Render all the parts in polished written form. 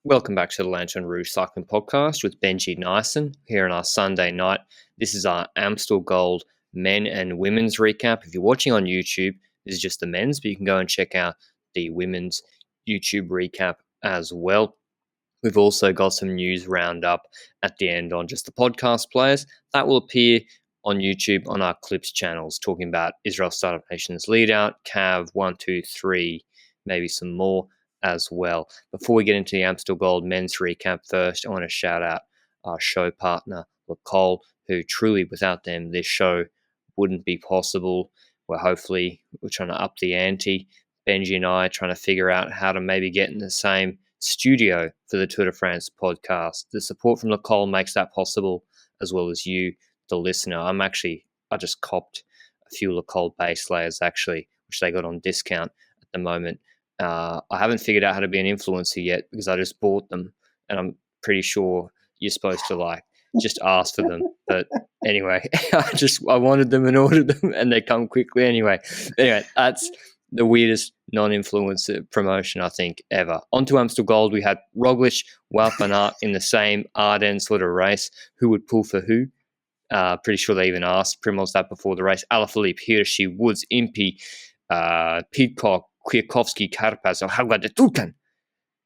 Welcome back to the Lanterne Rouge Cycling Podcast with Benji Naesen here on our Sunday night. This is our Amstel Gold Men and Women's recap. If you're watching on YouTube, this is just the men's, but you can go and check out the women's YouTube recap as well. We've also got some news roundup at the end on just the podcast players. That will appear on YouTube on our Clips channels, talking about Israel Startup Nation's lead out, CAV 1, 2, 3, maybe some more as well. Before we get into the Amstel Gold men's recap first, I want to shout out our show partner, Lacole, who truly without them, this show wouldn't be possible. We're trying to up the ante. Benji and I are trying to figure out how to maybe get in the same studio for the Tour de France podcast. The support from Lacole makes that possible, as well as you, the listener. I just copped a few Lacole base layers actually, which they got on discount at the moment. I haven't figured out how to be an influencer yet because I just bought them, and I'm pretty sure you're supposed to just ask for them. But anyway, I wanted them and ordered them, and they come quickly anyway. That's the weirdest non-influencer promotion I think ever. On to Amstel Gold, we had Roglic, Wout van Aert in the same Ardennes sort of race. Who would pull for who? Pretty sure they even asked Primoz that before the race. Alaphilippe, Hirschi, Woods, Impey, Pidcock, Kwiatkowski, Carapaz, Helga de Tulken,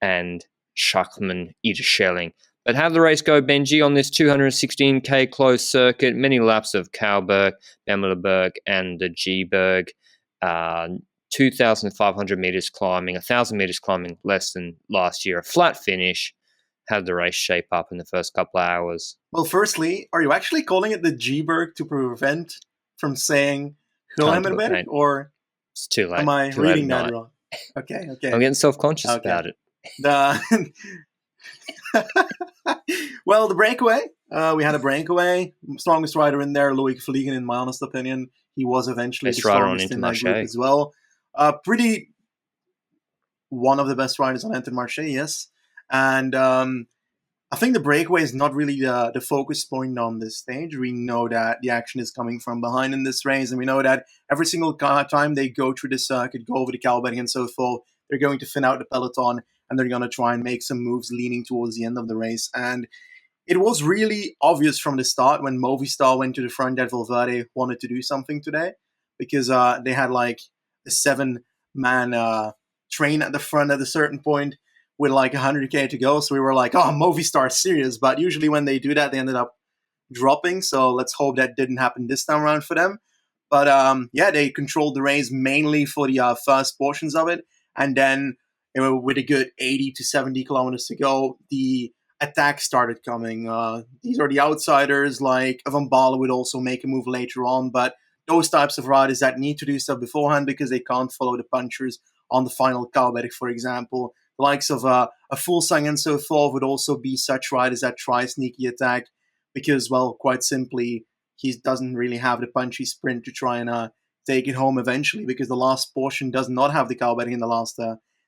and Schachmann, Ida Schelling. But how did the race go, Benji, on this 216k closed circuit? Many laps of Kauberg, Bemmelerberg, and the G-Berg. 2,500 meters climbing, 1,000 meters climbing less than last year. A flat finish. How did the race shape up in the first couple of hours? Well, firstly, are you actually calling it the G-Berg to prevent from saying Hulhemenberg, or it's too late? Am I reading that wrong? Okay. I'm getting self-conscious about it. Well, the breakaway. We had a breakaway. Strongest rider in there, Loic Vliegen, in my honest opinion. He was eventually the strongest in that group as well. One of the best riders on Intermarché, yes. And I think the breakaway is not really the focus point on this stage. We know that the action is coming from behind in this race, and we know that every single time they go through the circuit, go over the Kauberg and so forth, they're going to thin out the peloton, and they're going to try and make some moves leaning towards the end of the race. And it was really obvious from the start when Movistar went to the front that Valverde wanted to do something today, because they had a 7-man train at the front at a certain point with 100k to go. So we were like, oh, Movistar serious. But usually when they do that, they ended up dropping. So let's hope that didn't happen this time around for them. But they controlled the race mainly for the first portions of it. And then with a good 80 to 70 kilometers to go, the attack started coming. These are the outsiders, like Van Baarle would also make a move later on. But those types of riders that need to do stuff beforehand because they can't follow the punchers on the final Kauberg, for example. The likes of a Fuglsang and so forth would also be such riders that try sneaky attack because, well, quite simply, he doesn't really have the punchy sprint to try and take it home eventually, because the last portion does not have the Kauberg in the last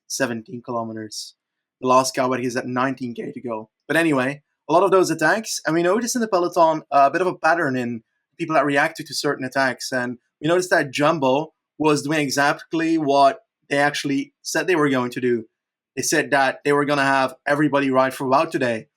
17 kilometers. The last Kauberg is at 19k to go. But anyway, a lot of those attacks, and we noticed in the peloton a bit of a pattern in people that reacted to certain attacks. And we noticed that Jumbo was doing exactly what they actually said they were going to do. They said that they were going to have everybody ride for Wout today.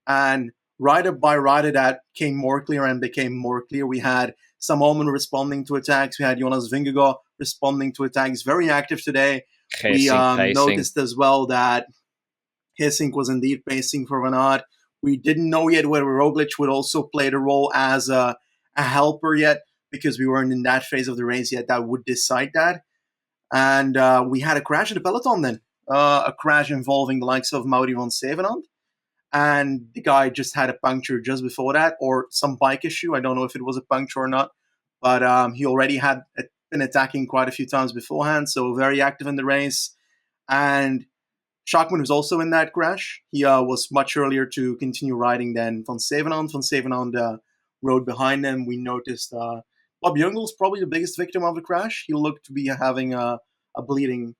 And rider by rider, that came more clear and became more clear. We had Sam Oomen responding to attacks. We had Jonas Vingegaard responding to attacks. Very active today. We noticed as well that Geesink was indeed pacing for Van Aert. We didn't know yet whether Roglic would also play the role as a helper yet, because we weren't in that phase of the race yet that would decide that. And we had a crash in the peloton then. A crash involving the likes of Mauri van Zevenand. And the guy just had a puncture just before that, or some bike issue. I don't know if it was a puncture or not. But he already had been attacking quite a few times beforehand, so very active in the race. And Schachmann was also in that crash. He was much earlier to continue riding than Van Zevenand. Van Zevenand rode behind him. We noticed Bob Jungels, probably the biggest victim of the crash. He looked to be having a bleeding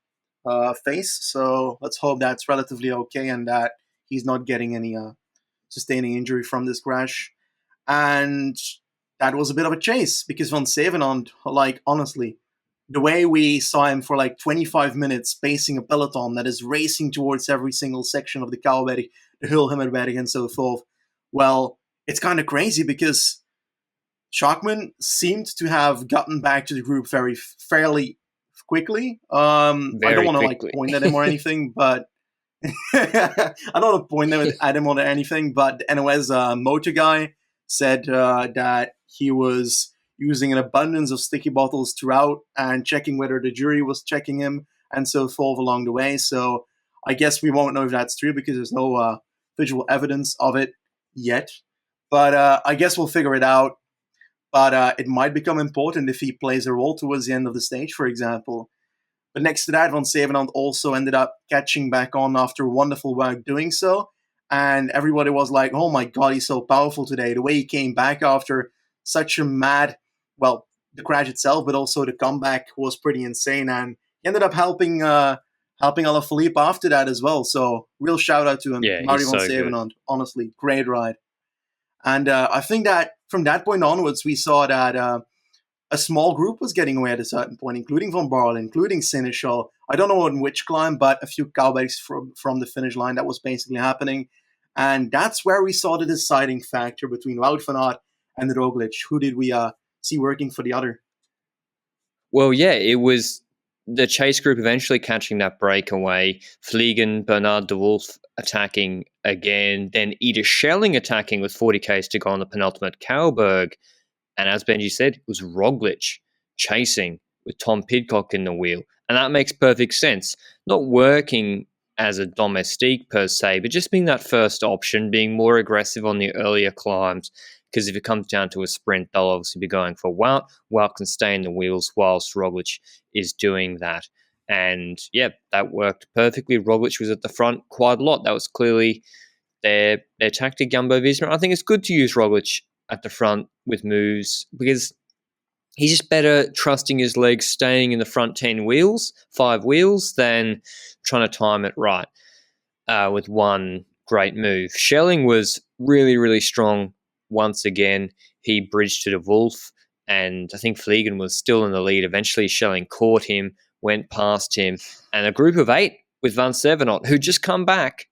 face. So let's hope that's relatively okay and that he's not getting any sustaining injury from this crash. And that was a bit of a chase because Van Zevenand, honestly, the way we saw him for like 25 minutes pacing a peloton that is racing towards every single section of the Kouwberg, the Hulhimmerberg, and so forth, well, it's kind of crazy because Schachmann seemed to have gotten back to the group fairly quickly. I don't Very want to like quickly. point at him or anything, but I don't want to point at him or anything. But the NOS motor guy said that he was using an abundance of sticky bottles throughout and checking whether the jury was checking him and so forth along the way. So I guess we won't know if that's true because there's no visual evidence of it yet. But I guess we'll figure it out. But it might become important if he plays a role towards the end of the stage, for example. But next to that, Van Zevenand also ended up catching back on after wonderful work doing so. And everybody was like, oh my God, he's so powerful today. The way he came back after such a well, the crash itself, but also the comeback was pretty insane. And he ended up helping Alaphilippe after that as well. So real shout out to him, Yeah, Mario he's Van so good. Zevenand. Honestly, great ride. And I think that from that point onwards, we saw that a small group was getting away at a certain point, including Van Barle, including Seneschal. I don't know on which climb, but a few Kouwbergs from the finish line, that was basically happening. And that's where we saw the deciding factor between Wout van Aert and Roglic. Who did we see working for the other? Well, yeah, it was the chase group eventually catching that breakaway. Vliegen, Bernard de Wolf attacking again, then Ida Schelling attacking with 40 k's to go on the penultimate Kouwberg. And as Benji said, it was Roglic chasing with Tom Pidcock in the wheel. And that makes perfect sense. Not working as a domestique per se, but just being that first option, being more aggressive on the earlier climbs. Because if it comes down to a sprint, they'll obviously be going for Wout. Wout can stay in the wheels whilst Roglic is doing that. And yeah, that worked perfectly. Roglic was at the front quite a lot. That was clearly their tactic, Jumbo-Visma. I think it's good to use Roglic at the front with moves because he's just better trusting his legs staying in the front 5 wheels, than trying to time it right with one great move. Schelling was really, really strong once again. He bridged to the Wolf, and I think Vliegen was still in the lead. Eventually, Schelling caught him, went past him, and a group of 8 with Van Zevenot, who just come back,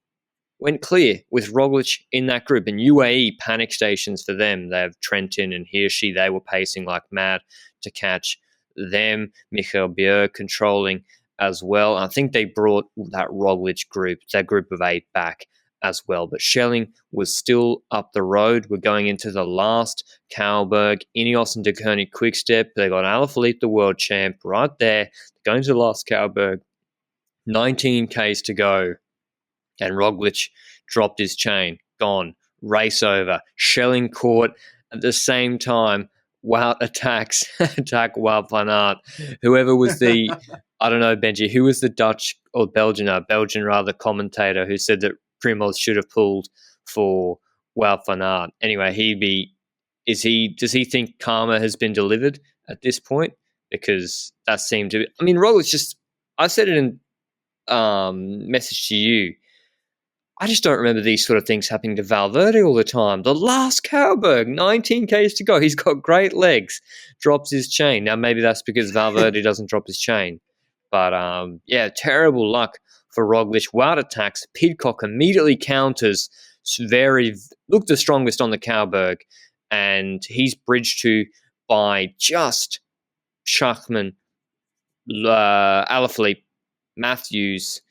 went clear with Roglic in that group. And UAE, panic stations for them. They have Trentin and Hirschi. They were pacing like mad to catch them. Michael Bjerg controlling as well. I think they brought that Roglic group, that group of 8, back as well. But Schelling was still up the road. We're going into the last Kouwberg. Ineos and De Koning Quickstep. They got Alaphilippe, the world champ, right there. Going to the last Kouwberg. 19 Ks to go. And Roglic dropped his chain. Gone. Race over. Schelling caught at the same time. Wout attack Wout van Aert. Whoever was the, I don't know, Benji, who was the Dutch or Belgian rather, commentator who said that Primoz should have pulled for Wout van Aert. Anyway, does he think karma has been delivered at this point? Because that seemed to be, I mean, Roglic just, I said it in message to you, I just don't remember these sort of things happening to Valverde all the time. The last Kouwberg, 19 Ks to go. He's got great legs. Drops his chain. Now, maybe that's because Valverde doesn't drop his chain. But, yeah, terrible luck for Roglic. Wout attacks. Pidcock immediately counters. Looked the strongest on the Kouwberg. And he's bridged to by just Schachmann, Alaphilippe, Matthews.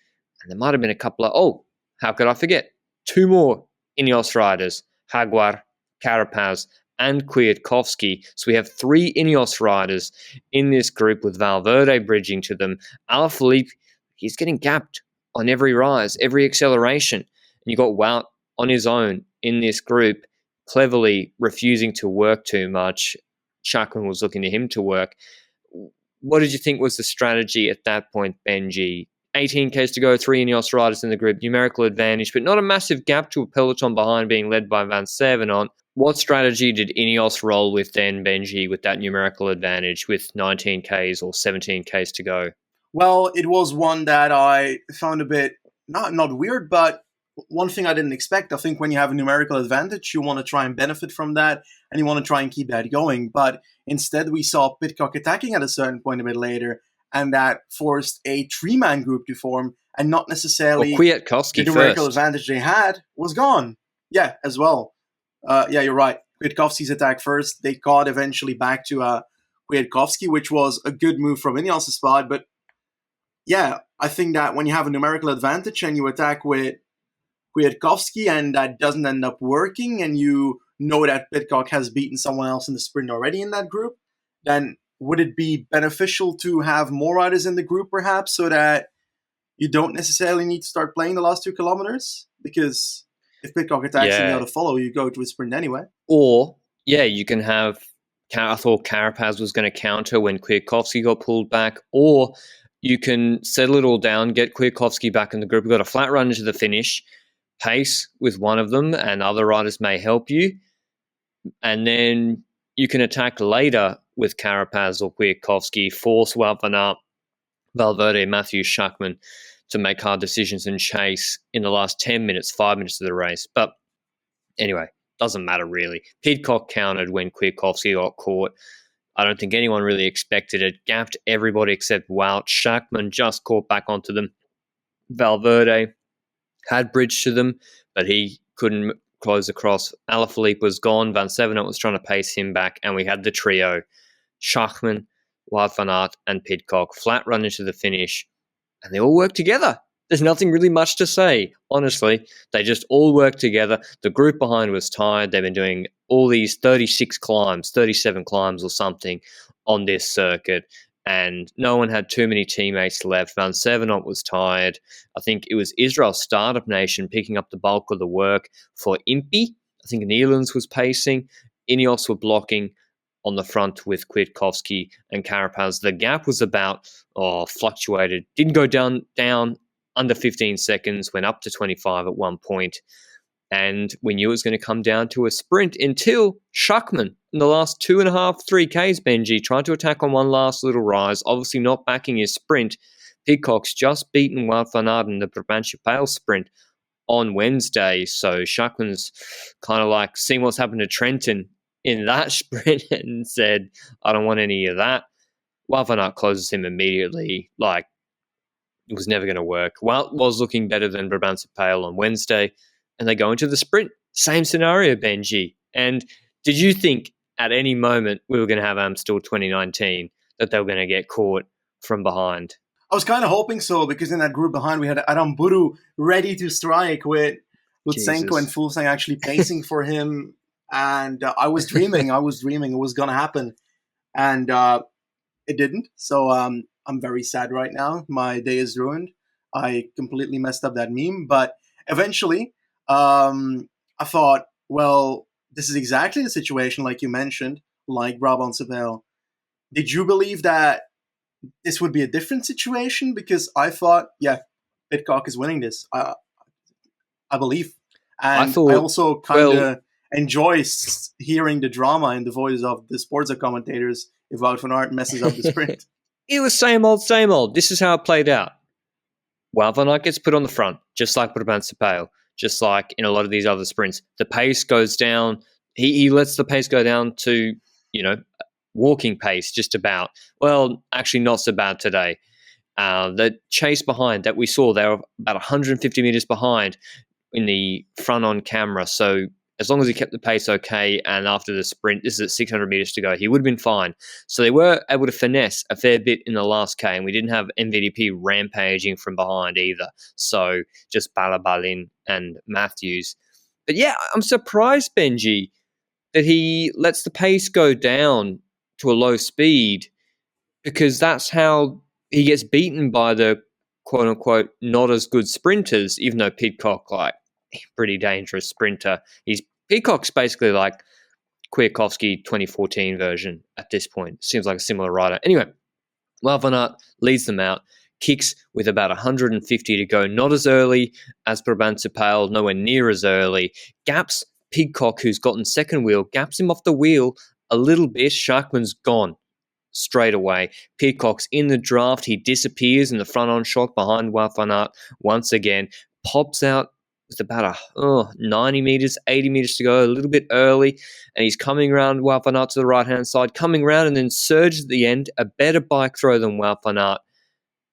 And there might have been a couple of, how could I forget? 2 more Ineos riders, Jaguar, Carapaz, and Kwiatkowski. So we have 3 Ineos riders in this group with Valverde bridging to them. Alaphilippe, he's getting gapped on every rise, every acceleration. And you got Wout on his own in this group, cleverly refusing to work too much. Schachmann was looking to him to work. What did you think was the strategy at that point, Benji? 18 Ks to go, 3 Ineos riders in the group, numerical advantage, but not a massive gap to a peloton behind being led by Van Zevenont. What strategy did Ineos roll with then, Benji, with that numerical advantage with 19 Ks or 17 Ks to go? Well, it was one that I found a bit, not weird, but one thing I didn't expect. I think when you have a numerical advantage, you want to try and benefit from that, and you want to try and keep that going. But instead, we saw Pidcock attacking at a certain point a bit later, and that forced a three-man group to form, and not necessarily the Kwiatkowski numerical first. advantage they had was gone. Yeah, as well. Yeah, you're right. Kwiatkowski's attack first. They got eventually back to Kwiatkowski, which was a good move from Ineos' spot. But yeah, I think that when you have a numerical advantage and you attack with Kwiatkowski and that doesn't end up working, and you know that Pidcock has beaten someone else in the sprint already in that group, then would it be beneficial to have more riders in the group perhaps, so that you don't necessarily need to start playing the last 2 kilometers? Because if Pidcock attacks and you got to follow, you go to a sprint anyway. Or, yeah, you can have, I thought Carapaz was going to counter when Kwiatkowski got pulled back, or you can settle it all down, get Kwiatkowski back in the group. We've got a flat run into the finish, pace with one of them, and other riders may help you. And then you can attack later with Carapaz or Kwiatkowski, force Wout van Aert, Valverde, Matthews, Schachmann to make hard decisions and chase in the last 10 minutes, 5 minutes of the race. But anyway, doesn't matter really. Pidcock countered when Kwiatkowski got caught. I don't think anyone really expected it. Gapped everybody except Wout. Schachmann just caught back onto them. Valverde had bridged to them, but he couldn't close across. Alaphilippe was gone. Van Sevenant was trying to pace him back, and we had the trio: Schachmann, Wout van Aert, and Pidcock. Flat run into the finish, and they all worked together. There's nothing really much to say, honestly. They just all worked together. The group behind was tired. They've been doing all these 36 climbs, 37 climbs or something on this circuit, and no one had too many teammates left. Van Sevenant was tired. I think it was Israel Startup Nation picking up the bulk of the work for Impey. I think Nederlands was pacing. Ineos were blocking on the front with Kwiatkowski and Carapaz. The gap was about, fluctuated. Didn't go down under 15 seconds, went up to 25 at one point. And we knew it was going to come down to a sprint until Schachmann, in the last 2.5, 3Ks, Benji, tried to attack on one last little rise, obviously not backing his sprint. Pidcock's just beaten Wout van Aert in the Brabantse sprint on Wednesday, so Schachmann's kind of like seen what's happened to Trenton in that sprint and said, I don't want any of that. Wout van Aert closes him immediately, like it was never going to work. Wout was looking better than Brabantse on Wednesday, and they go into the sprint. Same scenario, Benji. And did you think at any moment we were going to have Amstel 2019, that they were going to get caught from behind? I was kind of hoping so, because in that group behind we had Aramburu ready to strike with Lutsenko and Fulsang actually pacing for him. And I was dreaming it was going to happen. And it didn't. So I'm very sad right now. My day is ruined. I completely messed up that meme. But eventually, I thought, well, this is exactly the situation like you mentioned, like Brabantse Pijl. Did you believe that this would be a different situation? Because I thought, yeah, Pidcock is winning this. I believe. And I also kind of enjoy hearing the drama in the voices of the sports commentators if Wout van Aert messes up the sprint. It was same old, same old. This is how it played out. Wout van Aert gets put on the front, just like Brabantse Pijl, just like in a lot of these other sprints. The pace goes down. He lets the pace go down to, walking pace, just about. Well, actually not so bad today. The chase behind that we saw, they were about 150 meters behind in the front on camera. So as long as he kept the pace okay, and after the sprint, this is at 600 meters to go, he would have been fine. So they were able to finesse a fair bit in the last K, and we didn't have MVDP rampaging from behind either. So just Balabalin and Matthews. But yeah, I'm surprised, Benji, that he lets the pace go down to a low speed, because that's how he gets beaten by the quote-unquote not as good sprinters, even though Pidcock, like, pretty dangerous sprinter. Pidcock's basically like Kwiatkowski 2014 version at this point. Seems like a similar rider. Anyway, Wout van Aert leads them out, kicks with about 150 to go, not as early as Brabantse Pijl, nowhere near as early. Gaps Pidcock, who's gotten second wheel, gaps him off the wheel a little bit. Schachmann's gone straight away. Pidcock's in the draft. He disappears in the front-on shot behind Wout van Aert once again, pops out was about 90 meters, 80 meters to go, a little bit early, and he's coming around Wout van Aert to the right-hand side, coming around and then surges at the end, a better bike throw than Wout van Aert,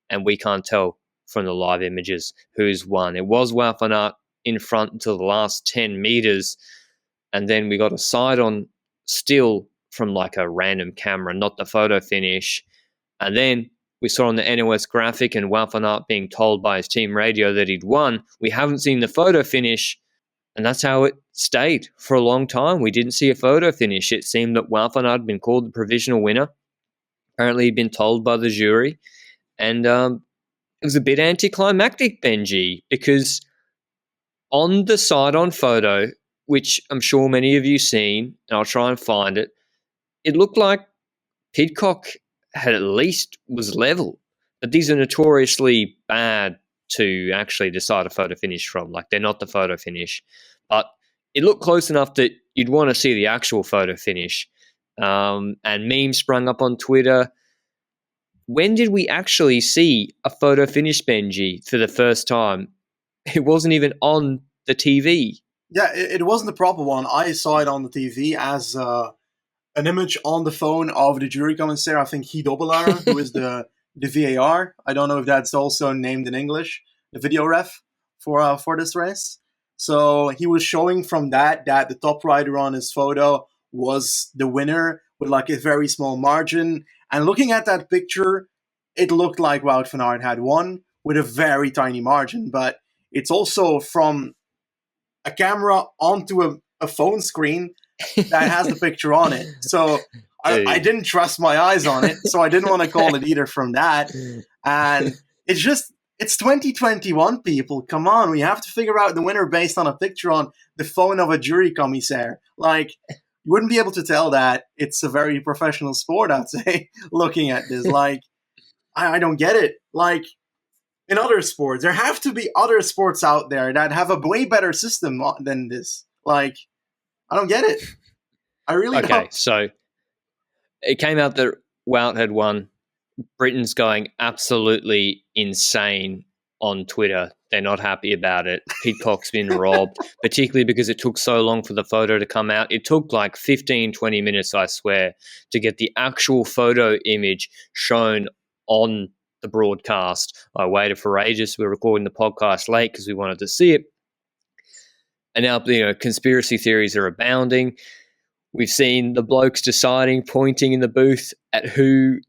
and we can't tell from the live images who's won. It was Wout van Aert in front until the last 10 meters, and then we got a side-on still from like a random camera, not the photo finish, and then we saw on the Ineos graphic and Wout van Aert being told by his team radio that he'd won. We haven't seen the photo finish, and that's how it stayed for a long time. We didn't see a photo finish. It seemed that Wout van Aert had been called the provisional winner. Apparently, he'd been told by the jury, and it was a bit anticlimactic, Benji, because on the side-on photo, which I'm sure many of you seen, and I'll try and find it, it looked like Pidcock had at least was level. But these are notoriously bad to actually decide a photo finish from. Like, they're not the photo finish. But it looked close enough that you'd want to see the actual photo finish. And memes sprung up on Twitter. When did we actually see a photo finish, Benji, for the first time? It wasn't even on the TV. Yeah, it wasn't the proper one. I saw it on the TV as an image on the phone of the jury commissaire, I think Dobbelara, who is the VAR. I don't know if that's also named in English, the video ref for this race. So he was showing from that the top rider on his photo was the winner with like a very small margin. And looking at that picture, it looked like Wout van Aert had won with a very tiny margin. But it's also from a camera onto a phone screen that has the picture on it. So I didn't trust my eyes on it, so I didn't want to call it either from that. And it's 2021, people. Come on, we have to figure out the winner based on a picture on the phone of a jury commissaire. Like, you wouldn't be able to tell that. It's a very professional sport, I'd say, looking at this. Like, I don't get it. Like, in other sports, there have to be other sports out there that have a way better system than this. Like, I don't get it. I really don't. Okay, so it came out that Wout had won. Britain's going absolutely insane on Twitter. They're not happy about it. Pidcock's been robbed, particularly because it took so long for the photo to come out. It took like 15, 20 minutes, I swear, to get the actual photo image shown on the broadcast. I waited for ages. We're recording the podcast late because we wanted to see it. And now, conspiracy theories are abounding. We've seen the blokes deciding, pointing in the booth at who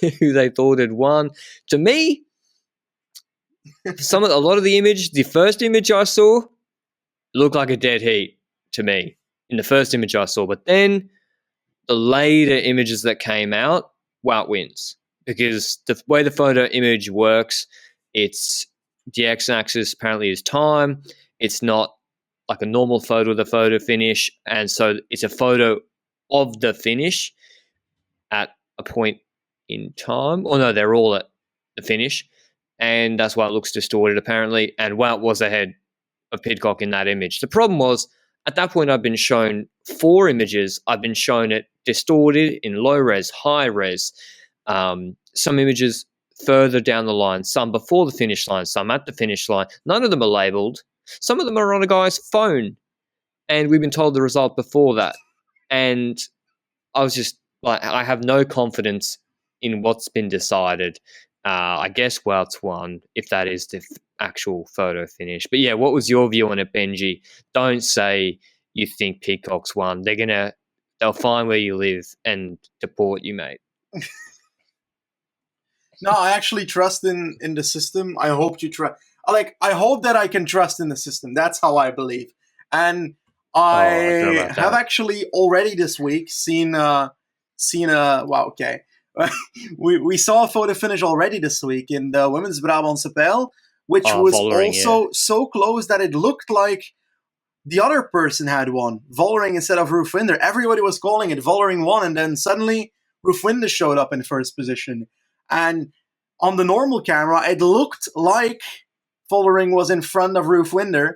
they thought had won. To me, a lot of the image, the first image I saw, looked like a dead heat to me in the first image I saw. But then the later images that came out, Wout wins. Because the way the photo image works, it's the x-axis apparently is time. It's not like a normal photo of the photo finish. And so it's a photo of the finish at a point in time. Oh, no, they're all at the finish. And that's why it looks distorted, apparently. And Wout was ahead of Pidcock in that image. The problem was, at that point, I've been shown 4 images. I've been shown it distorted in low res, high res. Some images further down the line, some before the finish line, some at the finish line. None of them are labeled. Some of them are on a guy's phone. And we've been told the result before that. And I was just like, I have no confidence in what's been decided. I guess Wout's won, if that is the actual photo finish. But yeah, what was your view on it, Benji? Don't say you think Pidcock's won. They'll find where you live and deport you, mate. No, I actually trust in the system. I hope you trust. I hope that I can trust in the system. That's how I believe. And I have actually already this week seen wow, okay. we saw a photo finish already this week in the women's Brabantse Pijl, which was also so close that it looked like the other person had won. Vollering instead of Roofwinder. Everybody was calling it Vollering won, and then suddenly Roofwinder showed up in first position. And on the normal camera, it looked like Vollering was in front of Roofwinder.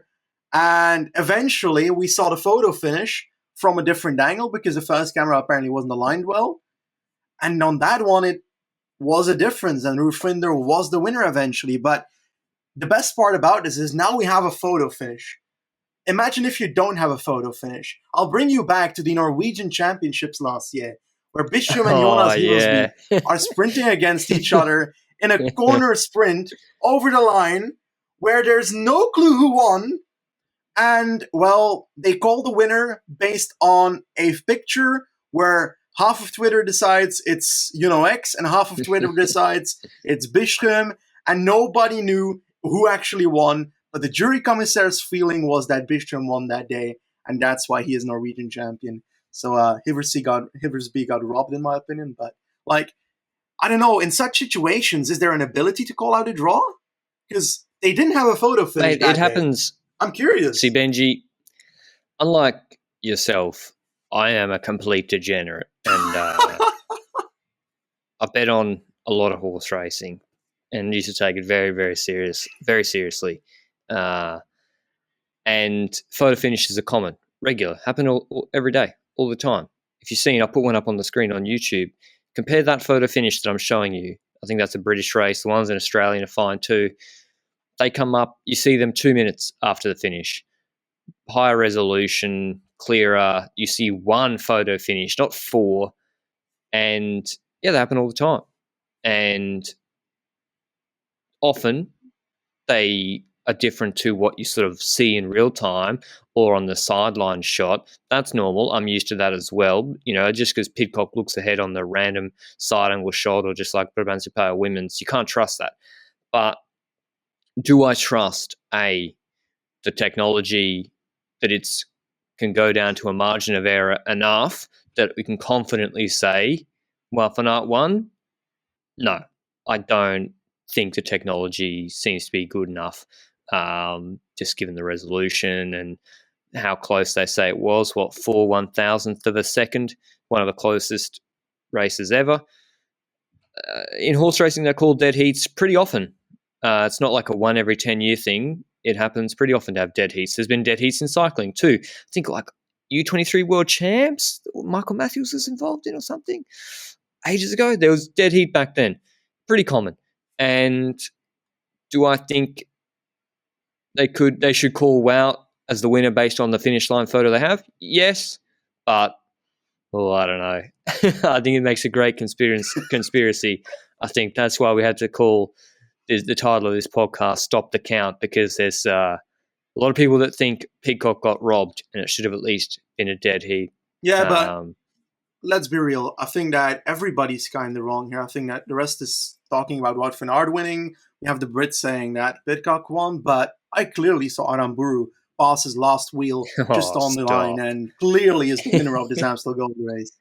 And eventually, we saw the photo finish from a different angle because the first camera apparently wasn't aligned well. And on that one, it was a difference, and Roofwinder was the winner eventually. But the best part about this is now we have a photo finish. imagine if you don't have a photo finish. I'll bring you back to the Norwegian Championships last year, where Bistrom and Oh, Jonas yeah. Hillsby are sprinting against each other in a corner sprint over the line, where there's no clue who won. And, well, they call the winner based on a picture where half of Twitter decides it's, X, and half of Twitter decides it's Bistrom, and nobody knew who actually won. But the jury commissaire's feeling was that Bistrom won that day, and that's why he is Norwegian champion. So Hivresby got robbed, in my opinion. But, I don't know, in such situations, is there an ability to call out a draw? Because they didn't have a photo finish Mate, that it day. happens. I'm curious. See, Benji, unlike yourself, I am a complete degenerate, and I bet on a lot of horse racing, and used to take it very, very seriously. And photo finishes are common, regular, happen every day, all the time. If you've seen, I'll put one up on the screen on YouTube. Compare that photo finish that I'm showing you. I think that's a British race. The ones in Australian are fine too. They come up, you see them 2 minutes after the finish. Higher resolution, clearer. You see one photo finish, not four. And yeah, they happen all the time. And often they are different to what you sort of see in real time or on the sideline shot. That's normal. I'm used to that as well. Just because Pidcock looks ahead on the random side angle shot, or just like Brabantse Women's, you can't trust that. But do I trust the technology that it's can go down to a margin of error enough that we can confidently say, well, for Art won? No, I don't think the technology seems to be good enough, just given the resolution and how close they say it was. 4/1000th of a second, one of the closest races ever. In horse racing, they're called dead heats pretty often. It's not like a 1 every 10-year thing. It happens pretty often to have dead heats. There's been dead heats in cycling too. I think like U23 World Champs, Michael Matthews was involved in or something. Ages ago, there was dead heat back then. Pretty common. And do I think they should call Wout as the winner based on the finish line photo they have? Yes, but I don't know. I think it makes a great conspiracy. I think that's why we had to call the title of this podcast "Stop the Count," because there's a lot of people that think Pidcock got robbed and it should have at least been a dead heat. Yeah, but let's be real. I think that everybody's kind of wrong here. I think that the rest is talking about Wout van Aert winning. We have the Brits saying that Pidcock won, but I clearly saw Aramburu pass his last wheel just on the line, and clearly is the winner of this Amstel Gold Race.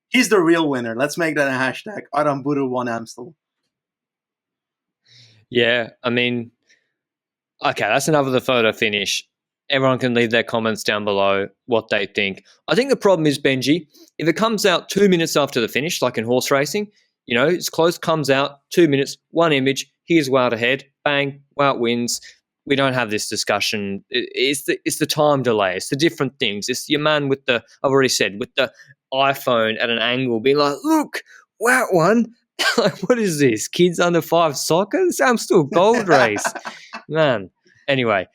He's the real winner. Let's make that a hashtag. Aramburu won Amstel. Yeah, I mean, okay, that's enough of the photo finish. Everyone can leave their comments down below what they think. I think the problem is, Benji, if it comes out 2 minutes after the finish, like in horse racing, it's close, comes out, 2 minutes, one image, here's Wout ahead, bang, Wout wins. We don't have this discussion. It's the time delay. It's the different things. It's your man with I've already said, with the iPhone at an angle being like, look, Wout won. What is this? Kids under 5 soccer? This Amstel Gold Race. Man. Anyway,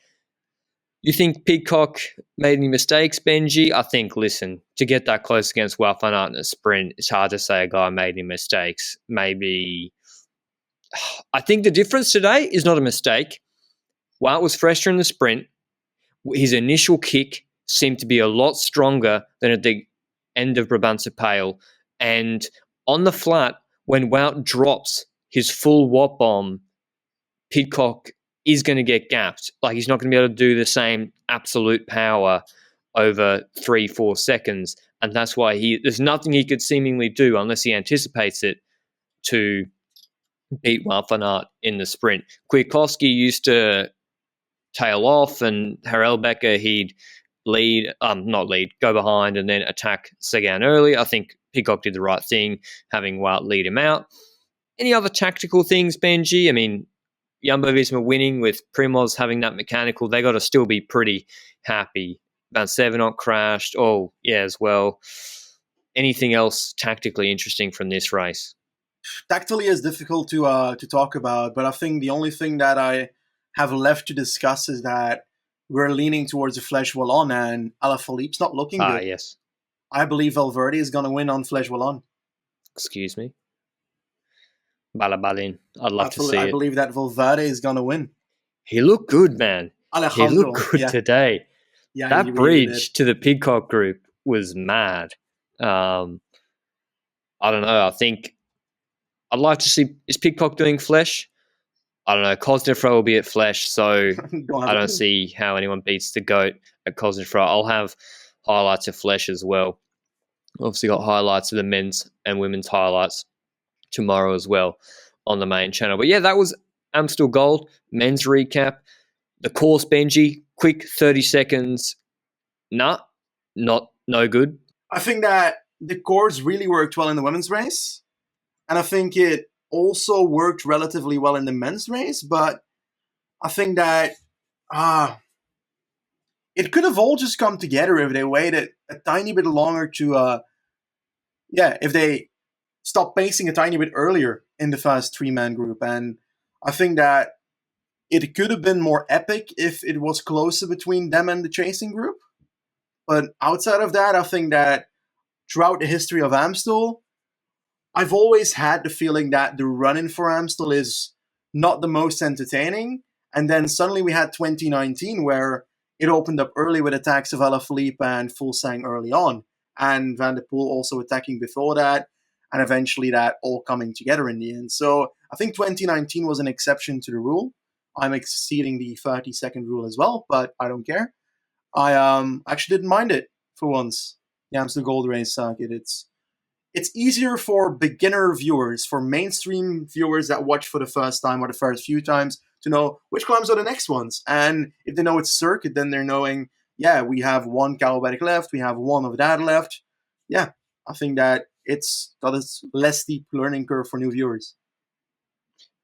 you think Pidcock made any mistakes, Benji? I think, listen, to get that close against Wout van Aert in a sprint, it's hard to say a guy made any mistakes. Maybe. I think the difference today is not a mistake. Wout was fresher in the sprint. His initial kick seemed to be a lot stronger than at the end of Brabantse Pijl. And on the flat, when Wout drops his full watt bomb, Pidcock is going to get gapped. He's not going to be able to do the same absolute power over 3-4 seconds. And that's why there's nothing he could seemingly do unless he anticipates it to beat Wout van Aert in the sprint. Kwiatkowski used to tail off, and Harelbeke, he'd go behind and then attack Sagan early. I think Pidcock did the right thing, having Wout lead him out. Any other tactical things, Benji? I mean, Jumbo-Visma winning with Primoz having that mechanical, they got to still be pretty happy. Van Sevenot crashed. Oh, yeah, as well. Anything else tactically interesting from this race? Tactically is difficult to talk about, but I think the only thing that I have left to discuss is that we're leaning towards the Flèche Wallonne, and Alaphilippe's not looking good. Yes. I believe Valverde is going to win on Flèche Wallonne. Excuse me. Balabalin. I'd love to see I it. believe that Valverde is going to win. He looked good, man. He Alejandro, looked good yeah. today. Yeah, that he really bridge did. to the Pidcock group was mad. I don't know. I think I'd like to see, is Pidcock doing Flesh? I don't know. Cosnefroy will be at Flesh, so I don't see how anyone beats the GOAT at Cosnefroy. I'll have highlights of Flesh as well. Obviously got highlights of the men's and women's highlights tomorrow as well on the main channel. But yeah, that was Amstel Gold, men's recap. The course, Benji, quick 30 seconds. Nah, no good. I think that the course really worked well in the women's race. And I think it also worked relatively well in the men's race. But I think that it could have all just come together if they waited a tiny bit longer to, if they stopped pacing a tiny bit earlier in the first three-man group. And I think that it could have been more epic if it was closer between them and the chasing group. But outside of that, I think that throughout the history of Amstel, I've always had the feeling that the run-in for Amstel is not the most entertaining. And then suddenly we had 2019 where it opened up early with attacks of Alaphilippe and Fuglsang early on. And Van der Poel also attacking before that. And eventually that all coming together in the end. So I think 2019 was an exception to the rule. I'm exceeding the 30-second rule as well, but I don't care. I actually didn't mind it for once. The Amstel Gold Race circuit. It's easier for beginner viewers, for mainstream viewers that watch for the first time or the first few times to know which climbs are the next ones. And if they know it's a circuit, then they're knowing, yeah, we have one Cowback left, we have one of that left. Yeah, I think that it's got a less steep learning curve for new viewers.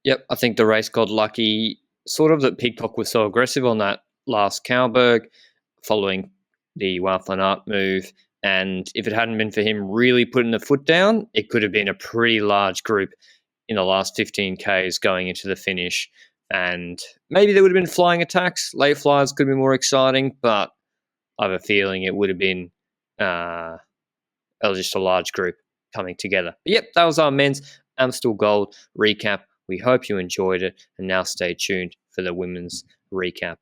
Yep, I think the race got lucky, sort of that Pidcock was so aggressive on that last Cowberg, following the Wout van Aert move. And if it hadn't been for him really putting the foot down, it could have been a pretty large group in the last 15 Ks going into the finish. And maybe there would have been flying attacks. Late flyers could have been more exciting, but I have a feeling it would have been just a large group coming together. But yep, that was our men's Amstel Gold recap. We hope you enjoyed it, and now stay tuned for the women's recap.